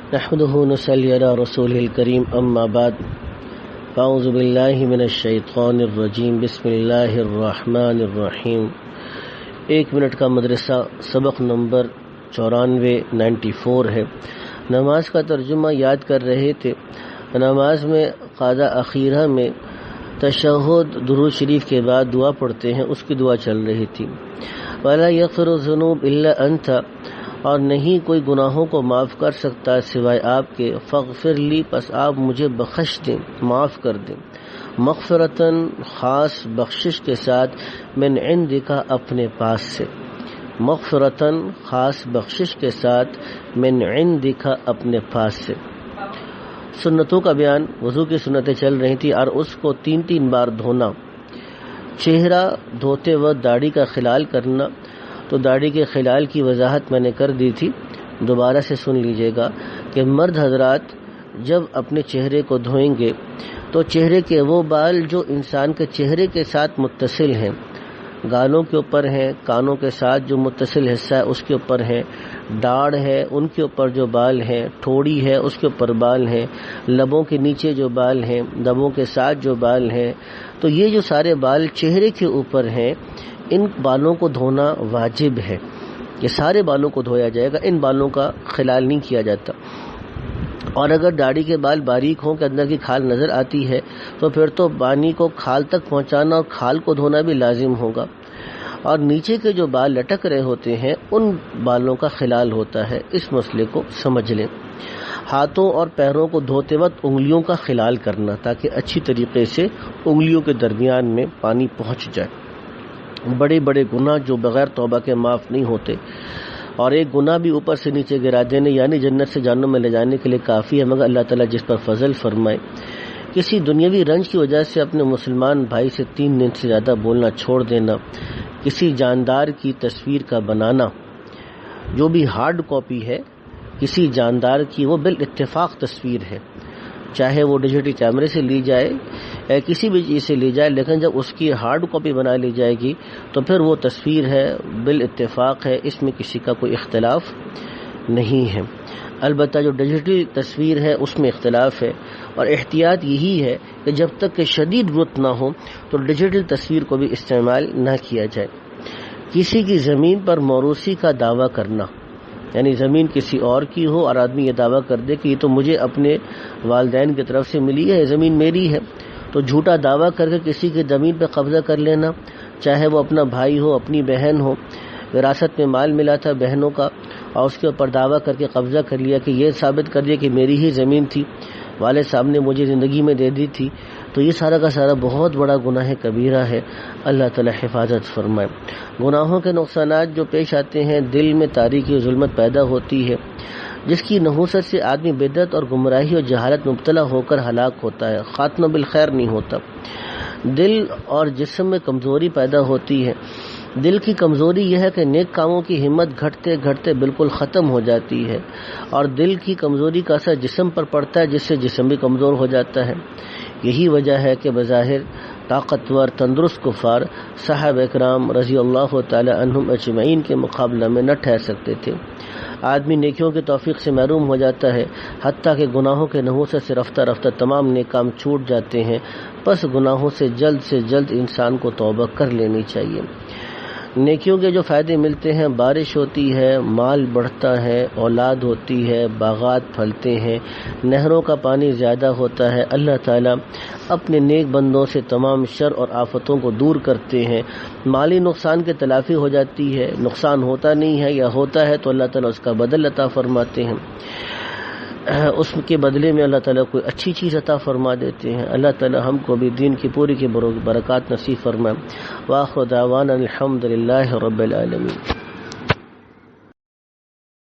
نحمده ونصلي على رسوله الكريم اما بعد اعوذ باللہ من الشیطان الرجیم بسم اللہ الرحمن الرحیم 1 منٹ کا مدرسہ سبق نمبر 94 ہے۔ نماز کا ترجمہ یاد کر رہے تھے۔ نماز میں قاعدہ اخیرہ میں تشہد درود شریف کے بعد دعا پڑھتے ہیں، اس کی دعا چل رہی تھی۔ وَلَا يَغْفِرُ الذُّنُوبَ إِلَّا أَنْتَ، اور نہیں کوئی گناہوں کو معاف کر سکتا سوائے آپ کے۔ فاغفر لی، پس آپ مجھے بخش دیں، معاف کر دیں۔ مغفرتاً، خاص بخشش کے ساتھ، من عندک، اپنے پاس سے۔ مغفرتاً، خاص بخشش کے ساتھ، من عندک، اپنے پاس سے۔ سنتوں کا بیان، وضو کی سنتیں چل رہی تھی اور اس کو 3 بار دھونا۔ چہرہ دھوتے وقت داڑھی کا خلال کرنا، تو داڑھی کے خلال کی وضاحت میں نے کر دی تھی، دوبارہ سے سن لیجئے گا کہ مرد حضرات جب اپنے چہرے کو دھوئیں گے تو چہرے کے وہ بال جو انسان کے چہرے کے ساتھ متصل ہیں، گالوں کے اوپر ہیں، کانوں کے ساتھ جو متصل حصہ ہے اس کے اوپر ہیں، داڑھ ہے ان کے اوپر جو بال ہیں، ٹھوڑی ہے اس کے اوپر بال ہیں، لبوں کے نیچے جو بال ہیں، لبوں کے ساتھ جو بال ہیں، تو یہ جو سارے بال چہرے کے اوپر ہیں، ان بالوں کو دھونا واجب ہے۔ یہ سارے بالوں کو دھویا جائے گا، ان بالوں کا خلال نہیں کیا جاتا۔ اور اگر داڑھی کے بال باریک ہوں کہ اندر کی کھال نظر آتی ہے تو پھر تو پانی کو کھال تک پہنچانا اور کھال کو دھونا بھی لازم ہوگا۔ اور نیچے کے جو بال لٹک رہے ہوتے ہیں ان بالوں کا خلال ہوتا ہے، اس مسئلے کو سمجھ لیں۔ ہاتھوں اور پیروں کو دھوتے وقت انگلیوں کا خلال کرنا تاکہ اچھی طریقے سے انگلیوں کے درمیان میں پانی پہنچ جائے۔ بڑے بڑے گناہ جو بغیر توبہ کے معاف نہیں ہوتے، اور ایک گناہ بھی اوپر سے نیچے گرا دینے یعنی جنت سے جہنم میں لے جانے کے لیے کافی ہے، مگر اللہ تعالیٰ جس پر فضل فرمائے۔ کسی دنیاوی رنج کی وجہ سے اپنے مسلمان بھائی سے 3 دن سے زیادہ بولنا چھوڑ دینا، کسی جاندار کی تصویر کا بنانا، جو بھی ہارڈ کاپی ہے کسی جاندار کی، وہ بالاتفاق تصویر ہے، چاہے وہ ڈیجیٹل کیمرے سے لی جائے یا کسی بھی چیز سے لی جائے، لیکن جب اس کی ہارڈ کاپی بنا لی جائے گی تو پھر وہ تصویر ہے، بالاتفاق ہے، اس میں کسی کا کوئی اختلاف نہیں ہے۔ البتہ جو ڈیجیٹل تصویر ہے اس میں اختلاف ہے، اور احتیاط یہی ہے کہ جب تک کہ شدید ضرورت نہ ہو تو ڈیجیٹل تصویر کو بھی استعمال نہ کیا جائے۔ کسی کی زمین پر موروثی کا دعویٰ کرنا، یعنی زمین کسی اور کی ہو اور آدمی یہ دعویٰ کر دے کہ یہ تو مجھے اپنے والدین کی طرف سے ملی ہے، زمین میری ہے، تو جھوٹا دعویٰ کر کے کسی کی زمین پہ قبضہ کر لینا، چاہے وہ اپنا بھائی ہو، اپنی بہن ہو، وراثت میں مال ملا تھا بہنوں کا اور اس کے اوپر دعویٰ کر کے قبضہ کر لیا کہ یہ ثابت کر دیا کہ میری ہی زمین تھی، والد صاحب نے مجھے زندگی میں دے دی تھی، تو یہ سارا کا سارا بہت بڑا گناہ کبیرہ ہے۔ اللہ تعالی حفاظت فرمائے۔ گناہوں کے نقصانات جو پیش آتے ہیں، دل میں تاریکی و ظلمت پیدا ہوتی ہے، جس کی نحوست سے آدمی بدعت اور گمراہی اور جہالت مبتلا ہو کر ہلاک ہوتا ہے، خاتمہ بالخیر نہیں ہوتا۔ دل اور جسم میں کمزوری پیدا ہوتی ہے۔ دل کی کمزوری یہ ہے کہ نیک کاموں کی ہمت گھٹتے گھٹتے بالکل ختم ہو جاتی ہے، اور دل کی کمزوری کا اثر جسم پر پڑتا ہے، جس سے جسم بھی کمزور ہو جاتا ہے۔ یہی وجہ ہے کہ بظاہر طاقتور تندرست کفار صحابہ اکرام رضی اللہ تعالی عنہم اجمعین کے مقابلہ میں نہ ٹھہر سکتے تھے۔ آدمی نیکیوں کی توفیق سے محروم ہو جاتا ہے، حتیٰ کہ گناہوں کے نحوست سے رفتہ رفتہ تمام نیک کام چھوٹ جاتے ہیں۔ پس گناہوں سے جلد انسان کو توبہ کر لینی چاہیے۔ نیکیوں کے جو فائدے ملتے ہیں، بارش ہوتی ہے، مال بڑھتا ہے، اولاد ہوتی ہے، باغات پھلتے ہیں، نہروں کا پانی زیادہ ہوتا ہے، اللہ تعالیٰ اپنے نیک بندوں سے تمام شر اور آفتوں کو دور کرتے ہیں، مالی نقصان کی تلافی ہو جاتی ہے، نقصان ہوتا نہیں ہے یا ہوتا ہے تو اللہ تعالیٰ اس کا بدل عطا فرماتے ہیں، اس کے بدلے میں اللہ تعالیٰ کوئی اچھی چیز عطا فرما دیتے ہیں۔ اللہ تعالیٰ ہم کو بھی دین کی پوری کی برکات نصیب فرمائے۔ وآخر دعوانا الحمد للہ رب العالمین۔